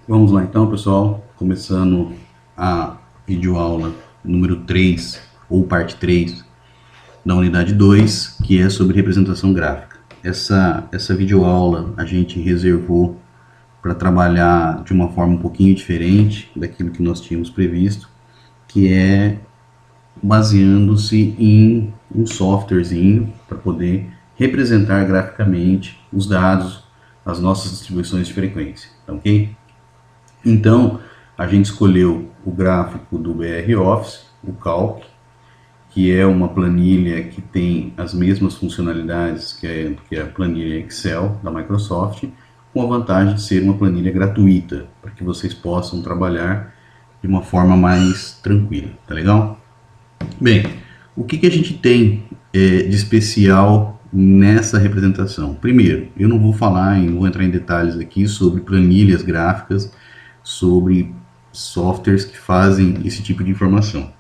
Vamos lá então, pessoal, começando a videoaula número 3 ou parte 3 da unidade 2, que é sobre representação gráfica. Essa videoaula a gente reservou para trabalhar de uma forma um pouquinho diferente daquilo que nós tínhamos previsto, que é baseando-se em um softwarezinho para poder representar graficamente os dados, as nossas distribuições de frequência, tá ok? Então, a gente escolheu o gráfico do BR Office, o Calc, que é uma planilha que tem as mesmas funcionalidades que a planilha Excel da Microsoft, com a vantagem de ser uma planilha gratuita, para que vocês possam trabalhar de uma forma mais tranquila, tá legal? Bem, o que a gente tem de especial nessa representação? Primeiro, eu não vou falar, não vou entrar em detalhes aqui sobre planilhas gráficas, sobre softwares que fazem esse tipo de informação,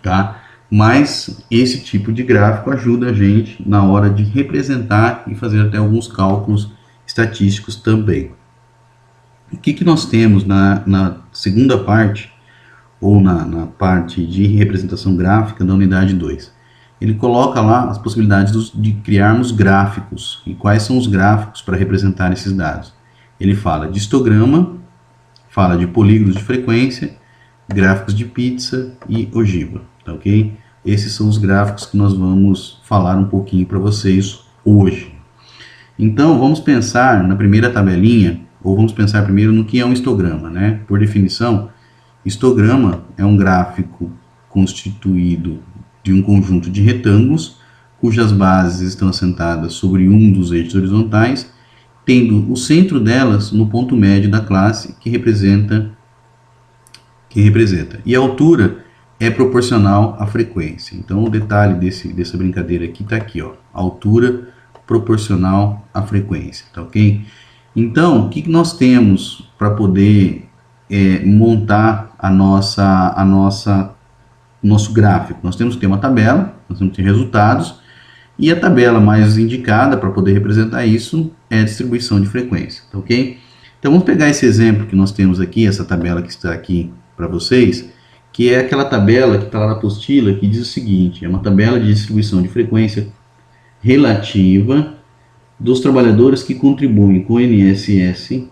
tá? Mas esse tipo de gráfico ajuda a gente na hora de representar e fazer até alguns cálculos estatísticos também. O que nós temos na segunda parte, ou na parte de representação gráfica da unidade 2? Ele coloca lá as possibilidades de criarmos gráficos. E quais são os gráficos para representar esses dados? Ele fala de histograma, fala de polígonos de frequência, gráficos de pizza e ogiva, tá ok? Esses são os gráficos que nós vamos falar um pouquinho para vocês hoje. Então, vamos pensar na primeira tabelinha, ou vamos pensar primeiro no que é um histograma, né? Por definição, histograma é um gráfico constituído de um conjunto de retângulos, cujas bases estão assentadas sobre um dos eixos horizontais, tendo o centro delas no ponto médio da classe que representa. E a altura é proporcional à frequência. Então, o detalhe dessa brincadeira aqui está aqui, ó, altura proporcional à frequência, tá ok? Então, o que nós temos para poder montar nosso gráfico? Nós temos que ter uma tabela, nós temos que ter resultados, e a tabela mais indicada para poder representar isso é a distribuição de frequência, tá ok? Então, vamos pegar esse exemplo que nós temos aqui, essa tabela que está aqui para vocês, que é aquela tabela que está lá na apostila, que diz o seguinte: é uma tabela de distribuição de frequência relativa dos trabalhadores que contribuem com o INSS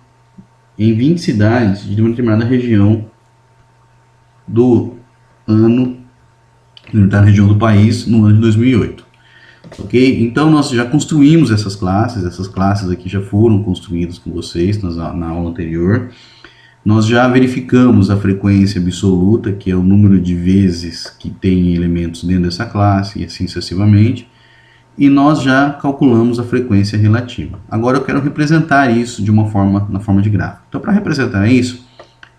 em 20 cidades de uma determinada região do ano, da região do país, no ano de 2008. Ok? Então, nós já construímos essas classes aqui já foram construídas com vocês na aula anterior. Nós já verificamos a frequência absoluta, que é o número de vezes que tem elementos dentro dessa classe, e assim sucessivamente. E nós já calculamos a frequência relativa. Agora eu quero representar isso na forma de gráfico. Então, para representar isso,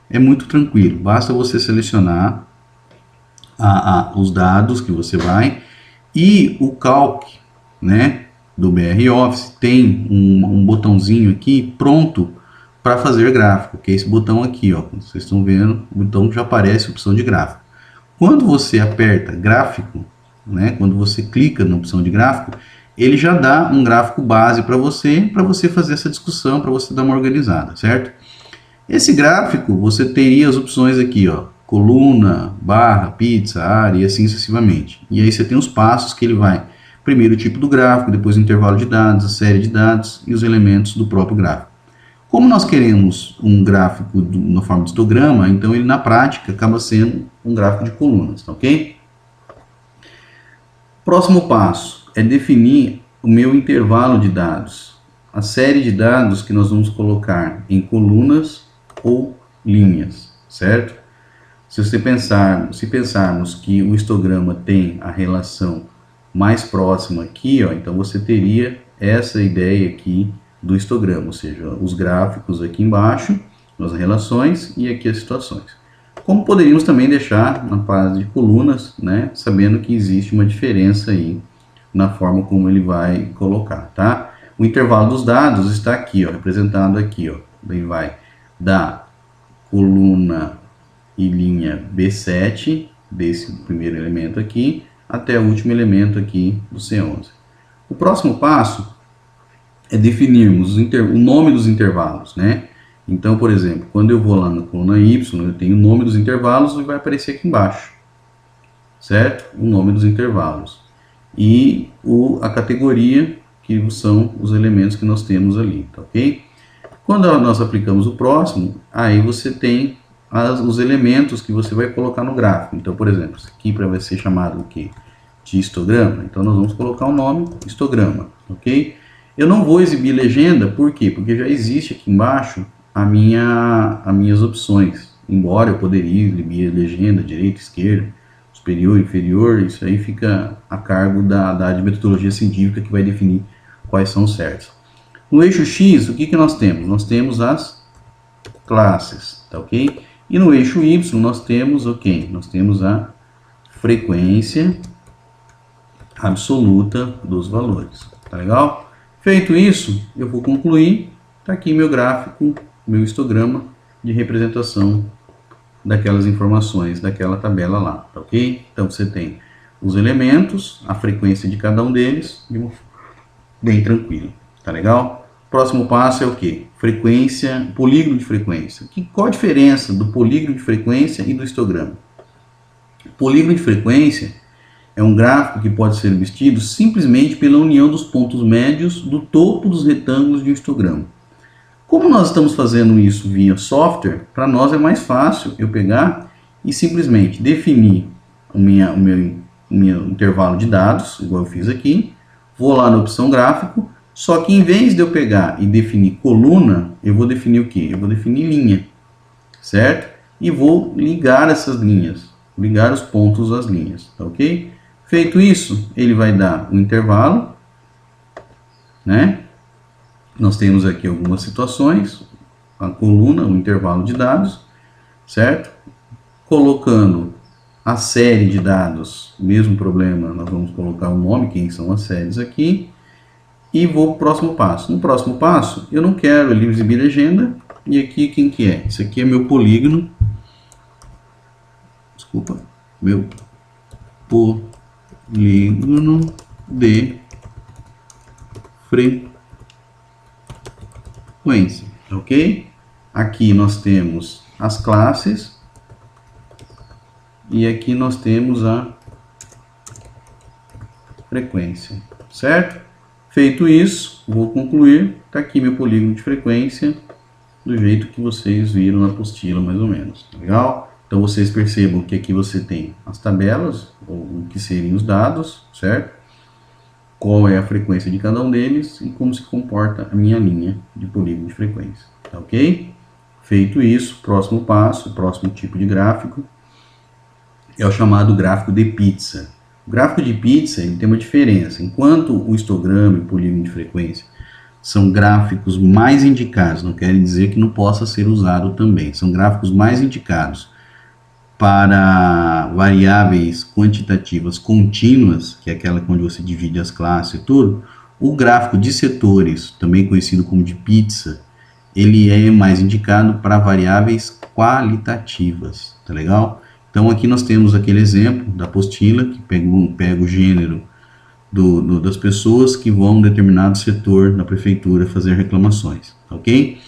é muito tranquilo. Basta você selecionar os dados que você vai, e o Calc, né, do BR Office tem um botãozinho aqui pronto para fazer gráfico, que é esse botão aqui, ó. Vocês estão vendo, o botão já aparece a opção de gráfico. Quando você aperta gráfico, né, quando você clica na opção de gráfico, ele já dá um gráfico base para você fazer essa discussão, para você dar uma organizada, certo? Esse gráfico, você teria as opções aqui, ó, coluna, barra, pizza, área e assim sucessivamente. E aí você tem os passos que ele vai. Primeiro o tipo do gráfico, depois o intervalo de dados, a série de dados e os elementos do próprio gráfico. Como nós queremos um gráfico na forma de histograma, então ele na prática acaba sendo um gráfico de colunas, tá ok? Próximo passo é definir o meu intervalo de dados, a série de dados que nós vamos colocar em colunas ou linhas, certo? Se pensarmos que o histograma tem a relação mais próxima aqui, ó, então você teria essa ideia aqui do histograma, ou seja, os gráficos aqui embaixo, as relações e aqui as situações. Como poderíamos também deixar na fase de colunas, né, sabendo que existe uma diferença aí na forma como ele vai colocar, tá? O intervalo dos dados está aqui, ó, representado aqui, ó. Ele vai da coluna e linha B7, desse primeiro elemento aqui, até o último elemento aqui do C11. O próximo passo é definirmos o nome dos intervalos, né? Então, por exemplo, quando eu vou lá na coluna Y, eu tenho o nome dos intervalos e vai aparecer aqui embaixo, certo? O nome dos intervalos. E a categoria, que são os elementos que nós temos ali, tá ok? Quando nós aplicamos o próximo, aí você tem os elementos que você vai colocar no gráfico. Então, por exemplo, isso aqui vai ser chamado o quê? De histograma. Então, nós vamos colocar o nome histograma, ok? Eu não vou exibir legenda, por quê? Porque já existe aqui embaixo as minhas opções. Embora eu poderia exibir legenda, direita, esquerda, superior, inferior, isso aí fica a cargo da área de metodologia científica que vai definir quais são os certos. No eixo X, o que nós temos? Nós temos as classes, tá ok? E no eixo Y nós temos o quê? Nós temos a frequência absoluta dos valores, tá legal? Feito isso, eu vou concluir, tá aqui meu gráfico, meu histograma de representação daquelas informações, daquela tabela lá, tá ok? Então você tem os elementos, a frequência de cada um deles, bem tranquilo, tá legal? Próximo passo é o que? Frequência, polígono de frequência. Qual a diferença do polígono de frequência e do histograma? O polígono de frequência é um gráfico que pode ser obtido simplesmente pela união dos pontos médios do topo dos retângulos de um histograma. Como nós estamos fazendo isso via software, para nós é mais fácil eu pegar e simplesmente definir o meu intervalo de dados, igual eu fiz aqui, vou lá na opção gráfico, só que em vez de eu pegar e definir coluna, eu vou definir o quê? Eu vou definir linha, certo? E vou ligar essas linhas, ligar os pontos às linhas, tá ok? Feito isso, ele vai dar um intervalo, né? Nós temos aqui algumas situações, a coluna, o intervalo de dados, certo? Colocando a série de dados, mesmo problema, nós vamos colocar o nome, quem são as séries aqui, e vou para o próximo passo. No próximo passo, eu não quero ele exibir legenda, e aqui quem que é? Esse aqui é meu polígono, desculpa, meu polígono de frequência, ok? Aqui nós temos as classes, e aqui nós temos a frequência, certo? Feito isso, vou concluir, está aqui meu polígono de frequência, do jeito que vocês viram na apostila, mais ou menos, legal? Então vocês percebam que aqui você tem as tabelas, ou o que seriam os dados, certo? Qual é a frequência de cada um deles e como se comporta a minha linha de polígono de frequência, tá ok? Feito isso, próximo passo, próximo tipo de gráfico, é o chamado gráfico de pizza. O gráfico de pizza ele tem uma diferença. Enquanto o histograma e o polígono de frequência são gráficos mais indicados, não quer dizer que não possa ser usado também, são gráficos mais indicados para variáveis quantitativas contínuas, que é aquela onde você divide as classes e tudo. O gráfico de setores, também conhecido como de pizza, ele é mais indicado para variáveis qualitativas, tá legal? Então aqui nós temos aquele exemplo da apostila, que pega o gênero das pessoas que vão a um determinado setor da prefeitura fazer reclamações, ok?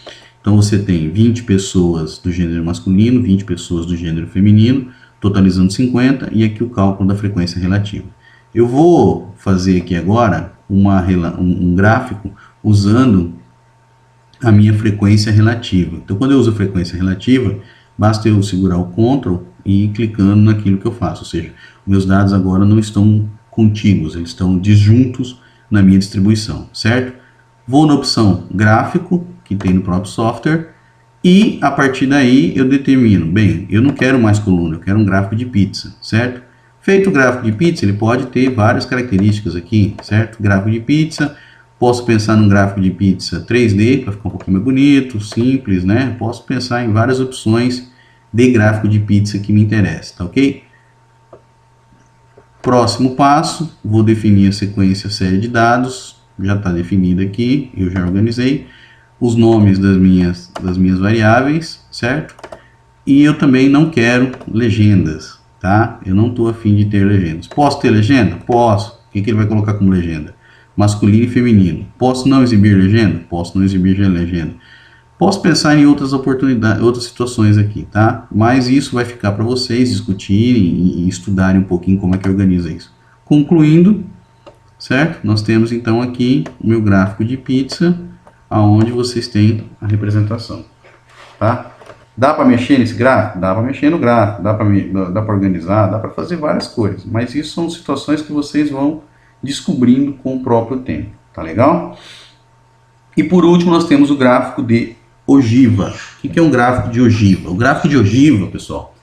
Então você tem 20 pessoas do gênero masculino, 20 pessoas do gênero feminino, totalizando 50, e aqui o cálculo da frequência relativa. Eu vou fazer aqui agora um gráfico usando a minha frequência relativa. Então quando eu uso a frequência relativa, basta eu segurar o Ctrl e ir clicando naquilo que eu faço, ou seja, meus dados agora não estão contíguos, eles estão disjuntos na minha distribuição, certo? Vou na opção gráfico, que tem no próprio software, e a partir daí eu determino, bem, eu não quero mais coluna, eu quero um gráfico de pizza, certo? Feito o gráfico de pizza, ele pode ter várias características aqui, certo? Gráfico de pizza, posso pensar num gráfico de pizza 3D, para ficar um pouquinho mais bonito, simples, né? Posso pensar em várias opções de gráfico de pizza que me interessa, tá ok? Próximo passo, vou definir a sequência série de dados, já está definida aqui, eu já organizei os nomes das minhas variáveis, certo? E eu também não quero legendas, tá? Eu não estou afim de ter legendas. Posso ter legenda? Posso. O que ele vai colocar como legenda? Masculino e feminino. Posso não exibir legenda? Posso não exibir legenda. Posso pensar em outras oportunidades, outras situações aqui, tá? Mas isso vai ficar para vocês discutirem e estudarem um pouquinho como é que organiza isso. Concluindo, certo? Nós temos então aqui o meu gráfico de pizza, aonde vocês têm a representação, tá? Dá para mexer nesse gráfico? Dá para mexer no gráfico, dá para organizar, dá para fazer várias coisas, mas isso são situações que vocês vão descobrindo com o próprio tempo, tá legal? E por último nós temos o gráfico de ogiva. O que é um gráfico de ogiva? O gráfico de ogiva, pessoal,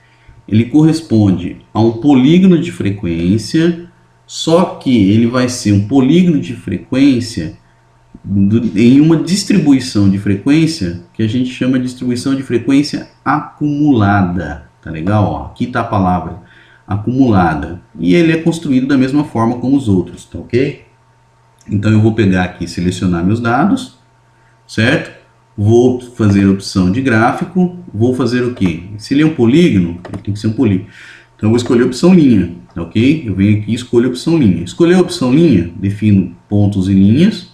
ele corresponde a um polígono de frequência, só que ele vai ser um polígono de frequência em uma distribuição de frequência que a gente chama de distribuição de frequência acumulada. Tá legal? Ó, aqui está a palavra acumulada. E ele é construído da mesma forma como os outros, tá ok? Então eu vou pegar aqui, selecionar meus dados, certo? Vou fazer a opção de gráfico, vou fazer o quê? Se ele é um polígono, ele tem que ser um polígono. Então eu vou escolher a opção linha, tá ok? Eu venho aqui e escolho a opção linha. Escolher a opção linha, defino pontos e linhas,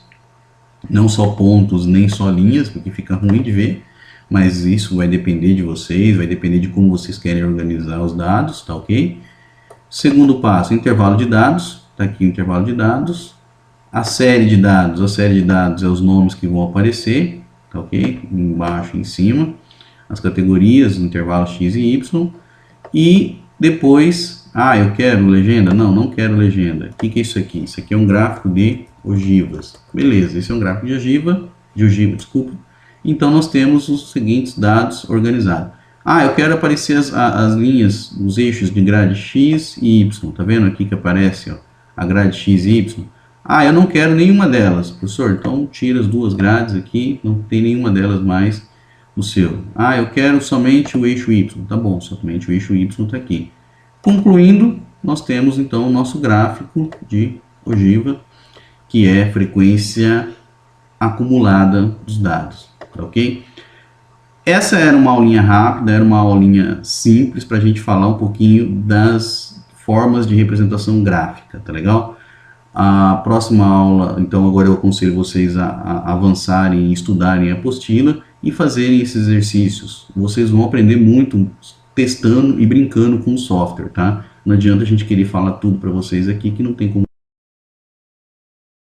não só pontos nem só linhas, porque fica ruim de ver, mas isso vai depender de vocês, vai depender de como vocês querem organizar os dados, tá ok? Segundo passo, intervalo de dados, tá aqui o intervalo de dados. A série de dados é os nomes que vão aparecer, tá ok? Embaixo e em cima. As categorias, intervalo X e Y. E depois, eu quero legenda? Não, não quero legenda. O que é isso aqui? Isso aqui é um gráfico de ogivas. Beleza, esse é um gráfico de ogiva, desculpa. Então nós temos os seguintes dados organizados. Eu quero aparecer as linhas, os eixos de grade X e Y. Tá vendo aqui que aparece, ó, a grade X e Y? Eu não quero nenhuma delas, professor. Então tira as duas grades aqui, não tem nenhuma delas mais no seu. Eu quero somente o eixo Y. Tá bom, somente o eixo Y está aqui. Concluindo, nós temos então o nosso gráfico de ogiva, que é frequência acumulada dos dados, tá ok? Essa era uma aulinha rápida, era uma aulinha simples para a gente falar um pouquinho das formas de representação gráfica, tá legal? A próxima aula, então agora eu aconselho vocês a avançarem e estudarem a apostila e fazerem esses exercícios. Vocês vão aprender muito testando e brincando com o software, tá? Não adianta a gente querer falar tudo para vocês aqui que não tem como